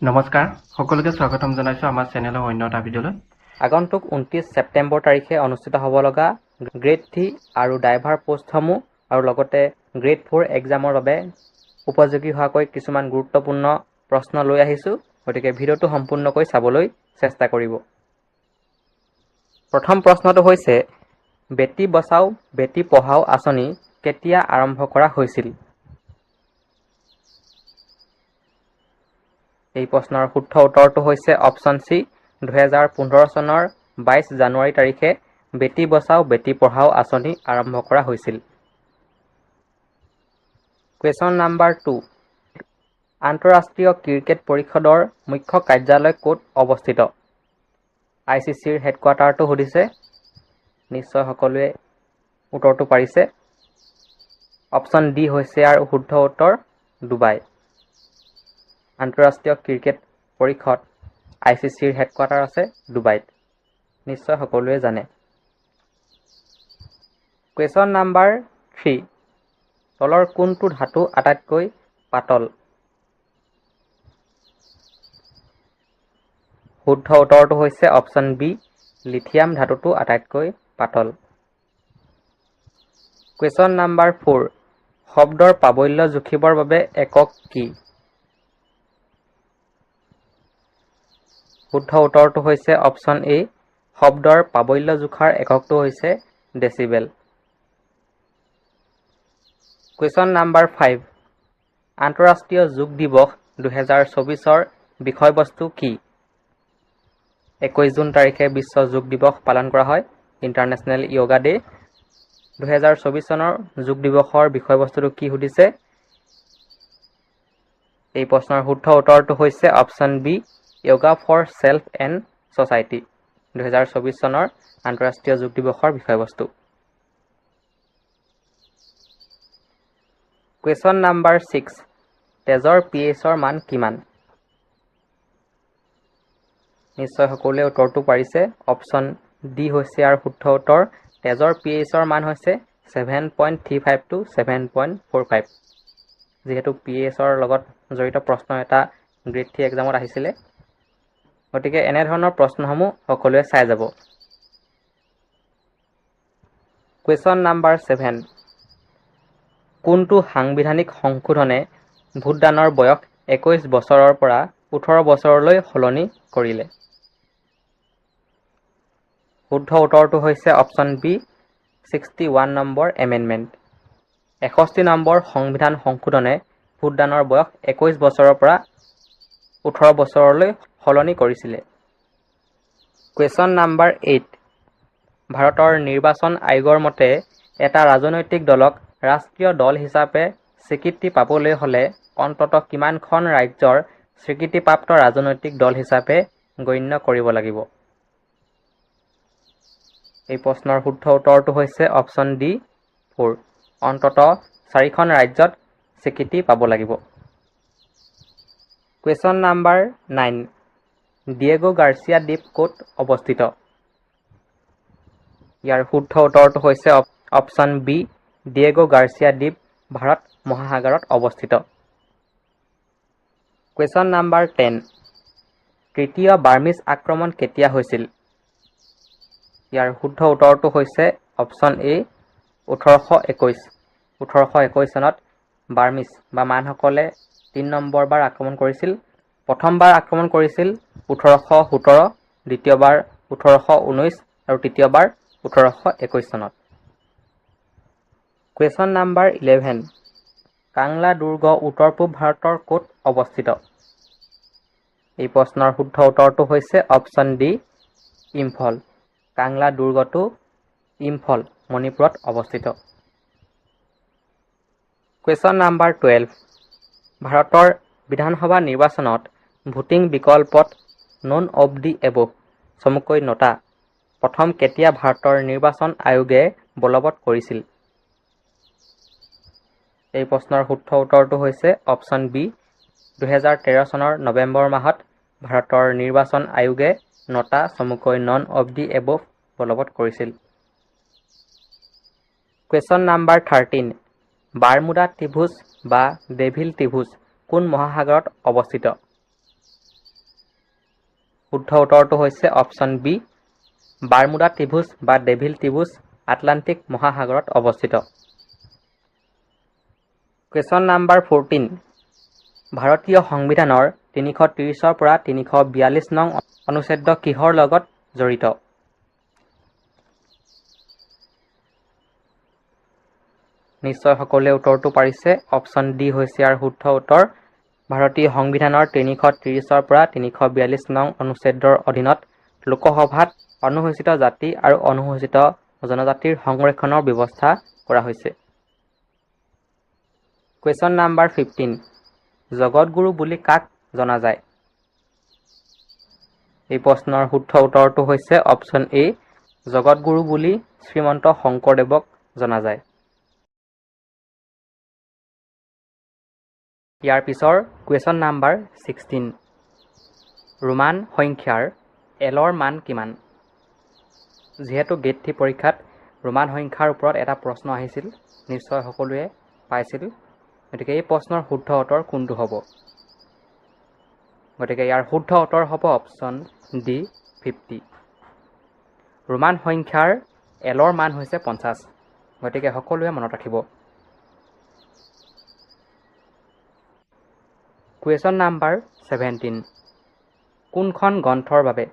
নমস্কাৰ সকলোকে স্বাগতম জনাইছো আমাৰ চেনেলৰ অন্য এটা ভিডিঅলৈ। আগন্তুক 29 ছেপ্টেম্বৰ তাৰিখে অনুষ্ঠিত হ'ব লগা গ্ৰেড 3 আৰু ড্ৰাইভাৰ পোষ্টসমূহ আৰু লগতে গ্ৰেড 4 এক্সামৰ বাবে উপযোগী হোৱাকৈ কিছুমান গুৰুত্বপূৰ্ণ প্ৰশ্ন লৈ আহিছো, গতিকে ভিডিঅ'টো সম্পূৰ্ণকৈ চাবলৈ চেষ্টা কৰিব। প্ৰথম প্ৰশ্নটো হৈছে বেটি বচাও বেটি পঢ়াও আঁচনি কেতিয়া আৰম্ভ কৰা হৈছিল? এই প্ৰশ্নৰ শুদ্ধ উত্তৰটো হৈছে অপশ্যন চি 2015 চনৰ 22 জানুৱাৰী তাৰিখে বেটি বচাও বেটি পঢ়াও আঁচনি আৰম্ভ কৰা হৈছিল। কুৱেশ্যন নাম্বাৰ 2, আন্তঃৰাষ্ট্ৰীয় ক্ৰিকেট পৰিষদৰ মুখ্য কাৰ্যালয় ক'ত অৱস্থিত? ICCৰ হেডকোৱাৰ্টাৰটো সুধিছে, নিশ্চয় সকলোৱে উত্তৰটো পাৰিছে। অপশ্যন ডি হৈছে আৰু শুদ্ধ উত্তৰ ডুবাই। আন্তঃৰাষ্ট্ৰীয় ক্ৰিকেট পৰিষদ ICCৰ হেডকোৱাৰ্টাৰ আছে ডুবাইত, নিশ্চয় সকলোৱে জানে। কুৱেশ্যন নাম্বাৰ 3, তলৰ কোনটো ধাতু আটাইতকৈ পাতল? শুদ্ধ উত্তৰটো হৈছে অপশ্যন বি, লিথিয়াম ধাতুটো আটাইতকৈ পাতল। কুৱেশ্যন নাম্বাৰ 4, শব্দৰ প্ৰাবল্য জুখিবৰ বাবে একক কি? শুদ্ধ উত্তৰটো হৈছে অপশ্যন এ, শব্দৰ প্ৰাবল্য জোখাৰ এককটো হৈছে ডেচিবেল। কুৱেশ্যন নাম্বাৰ 5, আন্তঃৰাষ্ট্ৰীয় যোগ দিৱস 2024ৰ বিষয়বস্তু কি? 21 জুন তাৰিখে বিশ্ব যোগ দিৱস পালন কৰা হয়, ইণ্টাৰনেশ্যনেল য়োগা ডে। 2024 চনৰ যোগ দিৱসৰ বিষয়বস্তুটো কি সুধিছে? এই প্ৰশ্নৰ শুদ্ধ উত্তৰটো হৈছে option B, yoga for self and society. 2024 চনৰ আন্তঃৰাষ্ট্ৰীয় যোগ দিৱসৰ বিষয়বস্তু। কুৱেশ্যন নাম্বাৰ 6, তেজৰ pH-ৰ মান কিমান? নিশ্চয় সকলোৱে উত্তৰটো পাৰিছে। অপশ্যন ডি হৈছে আৰু শুদ্ধ উত্তৰ, তেজৰ pH-ৰ মান হৈছে 7.35 to 7.45। যিহেতু pH-ৰ লগত জড়িত প্ৰশ্ন এটা গ্ৰেড 3 এক্সামত আহিছিলে, গতিকে এনেধৰণৰ প্ৰশ্নসমূহ সকলোৱে চাই যাব। কুৱেশ্যন নাম্বাৰ 7, কোনটো সাংবিধানিক সংশোধনে ভোটদানৰ বয়স 21 বছৰৰ পৰা 18 বছৰলৈ সলনি কৰিলে? শুদ্ধ উত্তৰটো হৈছে option B, 61 number amendment. 61 number সংবিধান সংশোধনে ভোটদানৰ বয়স 21 বছৰৰ পৰা 18 বছৰলৈ সলনি কৰিছিলে। কুৱেশ্যন নাম্বাৰ 8, ভাৰতৰ নিৰ্বাচন আয়োগৰ মতে এটা ৰাজনৈতিক দলক ৰাষ্ট্ৰীয় দল হিচাপে স্বীকৃতি পাবলৈ হ'লে অন্ততঃ কিমানখন ৰাজ্যৰ স্বীকৃতিপ্ৰাপ্ত ৰাজনৈতিক দল হিচাপে গণ্য কৰিব লাগিব? এই প্ৰশ্নৰ শুদ্ধ উত্তৰটো হৈছে অপশ্যন ডি 4, অন্ততঃ 4খন ৰাজ্যত স্বীকৃতি পাব লাগিব। কুৱেশ্যন নাম্বাৰ 9, ডিয়েগো গাৰ্চিয়া দ্বীপ ক'ত অৱস্থিত? ইয়াৰ শুদ্ধ উত্তৰটো হৈছে অপশ্যন বি, ডিয়েগো গাৰ্চিয়া দ্বীপ ভাৰত মহাসাগৰত অৱস্থিত। কুৱেশ্যন নাম্বাৰ 10, তৃতীয় বাৰ্মিজ আক্ৰমণ কেতিয়া হৈছিল? ইয়াৰ শুদ্ধ উত্তৰটো হৈছে অপশ্যন এ, 1821। 1821 চনত বাৰ্মিজ বা মানসকলে 3 নম্বৰবাৰ আক্ৰমণ কৰিছিল। প্ৰথমবাৰ আক্ৰমণ কৰিছিল 1817, দ্বিতীয়বাৰ 1819 আৰু তৃতীয়বাৰ 1821 চনত। কুৱেশ্যন নাম্বাৰ 11, কাংলা দুৰ্গ উত্তৰ পূব ভাৰতৰ ক'ত অৱস্থিত? এই প্ৰশ্নৰ শুদ্ধ উত্তৰটো হৈছে অপশ্যন ডি, ইম্ফল। কাংলা দুৰ্গটো ইম্ফল, মণিপুৰত অৱস্থিত। কুৱেশ্যন নাম্বাৰ 12, ভাৰতৰ বিধানসভা নিৰ্বাচনত ভোটিং বিকল্পত নন অফ দি এবভ চমুকৈ নটা প্ৰথম কেতিয়া ভাৰতৰ নিৰ্বাচন আয়োগে বলবৎ কৰিছিল? এই প্ৰশ্নৰ শুদ্ধ উত্তৰটো হৈছে অপশ্যন বি, 2013 চনৰ নৱেম্বৰ মাহত ভাৰতৰ নিৰ্বাচন আয়োগে নটা চমুকৈ নন অফ দি এবভ বলবৎ কৰিছিল। কুৱেশ্যন নাম্বাৰ 13, বাৰমুদা ত্ৰিভুজ বা ডেভিল ত্ৰিভুজ কোন মহাসাগৰত অৱস্থিত? শুদ্ধ উত্তৰটো হৈছে অপশ্যন বি বাৰমুডা ত্ৰিভুজ বা ডেভিল ত্ৰিভুজ আটলাণ্টিক মহাসাগৰত অৱস্থিত। কুৱেশ্যন নাম্বাৰ 14 ভাৰতীয় সংবিধানৰ 330 পৰা 342 নং অনুচ্ছেদ কিহৰ লগত জড়িত? নিশ্চয় সকলোৱে উত্তৰটো পাৰিছে। অপশ্যন ডি হৈছে ইয়াৰ শুদ্ধ উত্তৰ। ভাৰতীয় সংবিধানৰ 330 পৰা 342 নং অনুচ্ছেদৰ অধীনত লোকসভাত অনুসূচিত জাতি আৰু অনুসূচিত জনজাতিৰ সংৰক্ষণৰ ব্যৱস্থা কৰা হৈছে। কুৱেশ্যন নাম্বাৰ 15 জগতগুৰু বুলি কাক জনা যায়? এই প্ৰশ্নৰ শুদ্ধ উত্তৰটো হৈছে অপশ্যন এ জগতগুৰু বুলি শ্ৰীমন্ত শংকৰদেৱক জনা যায়। ইয়াৰ পিছৰ কুৱেশ্যন নাম্বাৰ 16 ৰোমান সংখ্যাৰ এলৰ মান কিমান? যিহেতু গেট 3 পৰীক্ষাত ৰোমান সংখ্যাৰ ওপৰত এটা প্ৰশ্ন আহিছিল, নিশ্চয় সকলোৱে পাইছিল, গতিকে এই প্ৰশ্নৰ শুদ্ধ উত্তৰ কোনটো হ'ব? গতিকে ইয়াৰ শুদ্ধ উত্তৰ হ'ব অপশ্যন ডি 50। ৰোমান সংখ্যাৰ এলৰ মান হৈছে 50, গতিকে সকলোৱে মনত ৰাখিব। কুৱেশ্যন নাম্বাৰ 17 কোনখন গ্ৰন্থৰ বাবে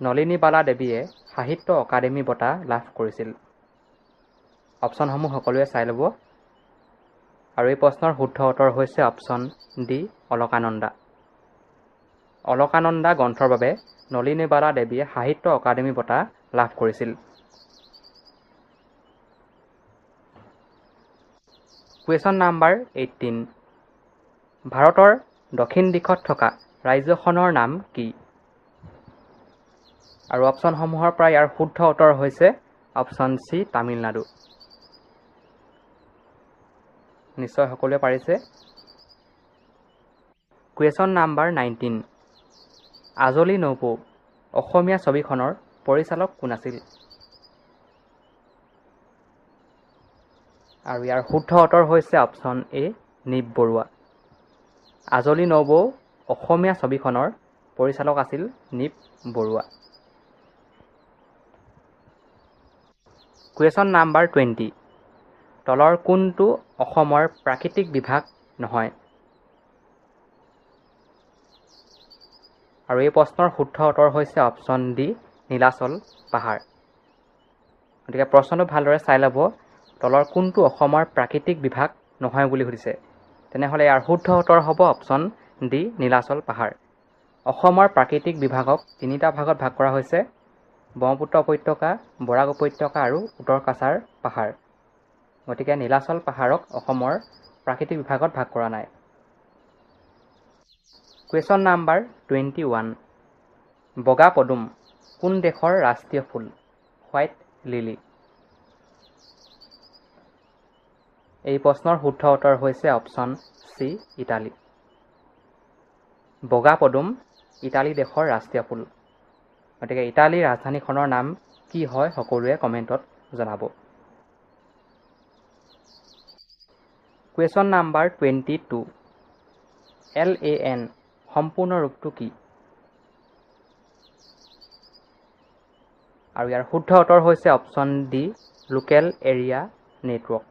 নলিনীবালা দেৱীয়ে সাহিত্য অকাডেমী বঁটা লাভ কৰিছিল? অপশ্যনসমূহ সকলোৱে চাই ল'ব। আৰু এই প্ৰশ্নৰ শুদ্ধ উত্তৰ হৈছে অপশ্যন ডি অলকানন্দা। অলকানন্দা গ্ৰন্থৰ বাবে নলিনীবালা দেৱীয়ে সাহিত্য অকাডেমী বঁটা লাভ কৰিছিল। কুৱেশ্যন নাম্বাৰ 18 ভাৰতৰ দক্ষিণ দিশত থকা ৰাজ্যখনৰ নাম কি? আৰু অপশ্যনসমূহৰ পৰা ইয়াৰ শুদ্ধ উত্তৰ হৈছে অপশ্যন চি তামিলনাডু। নিশ্চয় সকলোৱে পাৰিছে। কুৱেশ্যন নাম্বাৰ 19 আজলি নৌপৌ অসমীয়া ছবিখনৰ পৰিচালক কোন আছিল? আৰু ইয়াৰ শুদ্ধ উত্তৰ হৈছে অপশ্যন এ নীপ বৰুৱা। আজলি নৌবৌ অসমীয়া ছবিখনৰ পৰিচালক আছিল নীপ বৰুৱা। কুৱেশ্যন নাম্বাৰ 20 তলৰ কোনটো অসমৰ প্ৰাকৃতিক বিভাগ নহয়? আৰু এই প্ৰশ্নৰ শুদ্ধ উত্তৰ হৈছে অপশ্যন ডি নীলাচল পাহাৰ। গতিকে প্ৰশ্নটো ভালদৰে চাই ল'ব। তলৰ কোনটো অসমৰ প্ৰাকৃতিক বিভাগ নহয় বুলি সুধিছে, তেনেহ'লে ইয়াৰ শুদ্ধ উত্তৰ হ'ব অপশ্যন ডি নীলাচল পাহাৰ। অসমৰ প্ৰাকৃতিক বিভাগক তিনিটা ভাগত ভাগ কৰা হৈছে: ব্ৰহ্মপুত্ৰ উপত্যকা, বৰাক উপত্যকা আৰু উত্তৰ কাছাৰ পাহাৰ। গতিকে নীলাচল পাহাৰক অসমৰ প্ৰাকৃতিক বিভাগত ভাগ কৰা নাই। কুৱেশ্যন নাম্বাৰ 21 বগা পদুম কোন দেশৰ ৰাষ্ট্ৰীয় ফুল? White lily. এই প্ৰশ্নৰ শুদ্ধ উত্তৰ হৈছে অপশ্যন চি ইটালী। বগা পদুম ইটালী দেশৰ ৰাষ্ট্ৰীয় ফুল। গতিকে ইটালীৰ ৰাজধানীখনৰ নাম কি হয় সকলোৱে কমেণ্টত জনাব। কুৱেশ্যন নাম্বাৰ 22 LAN সম্পূৰ্ণ ৰূপটো কি? আৰু ইয়াৰ শুদ্ধ উত্তৰ হৈছে option D local area network.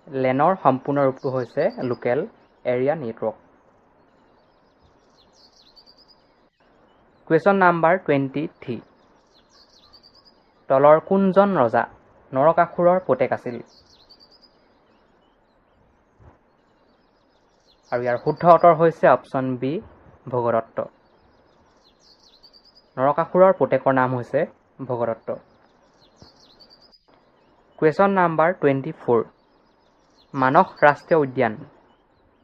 লেনৰ সম্পূৰ্ণ ৰূপটো হৈছে local area network. Question number 23 তলৰ কোনজন ৰজা নৰকাসুৰৰ পুতেক আছিল? আৰু ইয়াৰ শুদ্ধ উত্তৰ হৈছে অপশ্যন বি ভগদত্ত। নৰকাসুৰৰ পুতেকৰ নাম হৈছে ভগদত্ত। কুৱেশ্যন নাম্বাৰ 24 মানস ৰাষ্ট্ৰীয় উদ্যান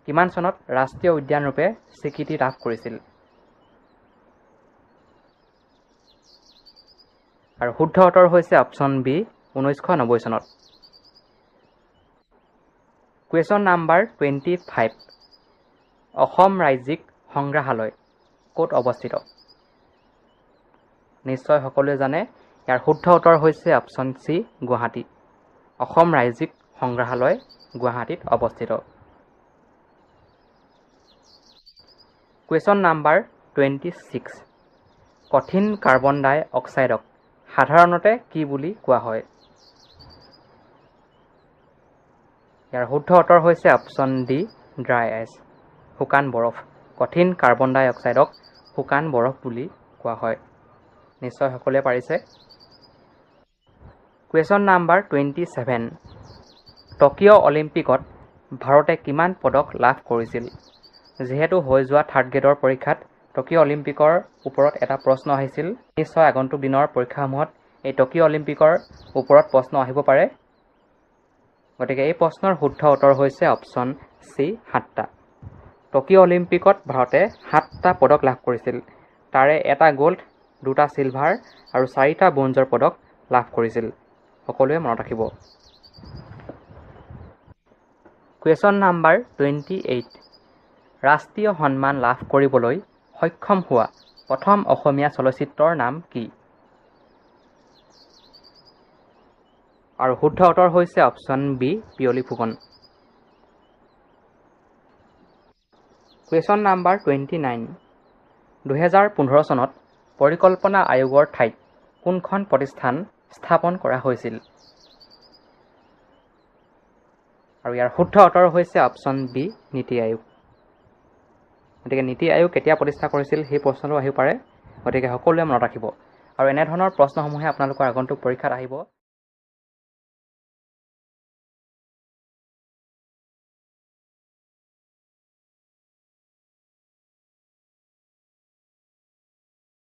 কিমান চনত ৰাষ্ট্ৰীয় উদ্যান ৰূপে স্বীকৃতি লাভ কৰিছিল? আৰু শুদ্ধ উত্তৰ হৈছে অপশ্যন বি 1990 চনত। কুৱেশ্যন নাম্বাৰ 25 অসম ৰাজ্যিক সংগ্ৰহালয় ক'ত অৱস্থিত? নিশ্চয় সকলোৱে জানে। ইয়াৰ শুদ্ধ উত্তৰ হৈছে অপশ্যন চি গুৱাহাটী। অসম ৰাজ্যিক সংগ্ৰহালয় গুৱাহাটীত অৱস্থিত। কুৱেশ্যন নাম্বাৰ 26 কঠিন কাৰ্বন ডাই অক্সাইডক সাধাৰণতে কি বুলি কোৱা হয়? ইয়াৰ শুদ্ধ উত্তৰ হৈছে অপশ্যন ডি ড্ৰাই আইচ, শুকান বৰফ। কঠিন কাৰ্বন ডাই অক্সাইডক শুকান বৰফ বুলি কোৱা হয়। নিশ্চয় সকলোৱে পাৰিছে। Question number 27। টকিঅ' অলিম্পিকত ভাৰতে কিমান পদক লাভ কৰিছিল? যিহেতু হৈ যোৱা থাৰ্ড গ্ৰেডৰ পৰীক্ষাত টকিঅ' অলিম্পিকৰ ওপৰত এটা প্ৰশ্ন আহিছিল। নিশ্চয় আগন্তুক দিনৰ পৰীক্ষাসমূহত এই টকিঅ' অলিম্পিকৰ ওপৰত প্ৰশ্ন আহিব পাৰে। গতিকে এই প্ৰশ্নৰ শুদ্ধ উত্তৰ হৈছে অপশ্যন চি 7টা। টকিঅ' অলিম্পিকত ভাৰতে 7টা পদক লাভ কৰিছিল। তাৰে 1টা গ'ল্ড, 2টা চিলভাৰ আৰু 4টা ব্ৰঞ্জৰ পদক লাভ কৰিছিল। সকলোৱে মনত ৰাখিব। Question number 28। ৰাষ্ট্ৰীয় সন্মান লাভ কৰিবলৈ সক্ষম হোৱা প্ৰথম অসমীয়া চলচ্চিত্ৰৰ নাম কি? আৰু শুদ্ধ উত্তৰ হৈছে option B Piyali Phukan. Question number 29। 2015 চনত পৰিকল্পনা আয়োগৰ ঠাইত কোনখন প্ৰতিষ্ঠান স্থাপন কৰা হৈছিল? আৰু ইয়াৰ শুদ্ধ উত্তৰ হৈছে অপশ্যন বি নীতি আয়োগ। গতিকে নীতি আয়োগ কেতিয়া প্ৰতিষ্ঠা কৰিছিল সেই প্ৰশ্নটো আহিব পাৰে। গতিকে সকলোৱে মনত ৰাখিব। আৰু এনেধৰণৰ প্ৰশ্নসমূহে আপোনালোকৰ আগন্তুক পৰীক্ষাত আহিব।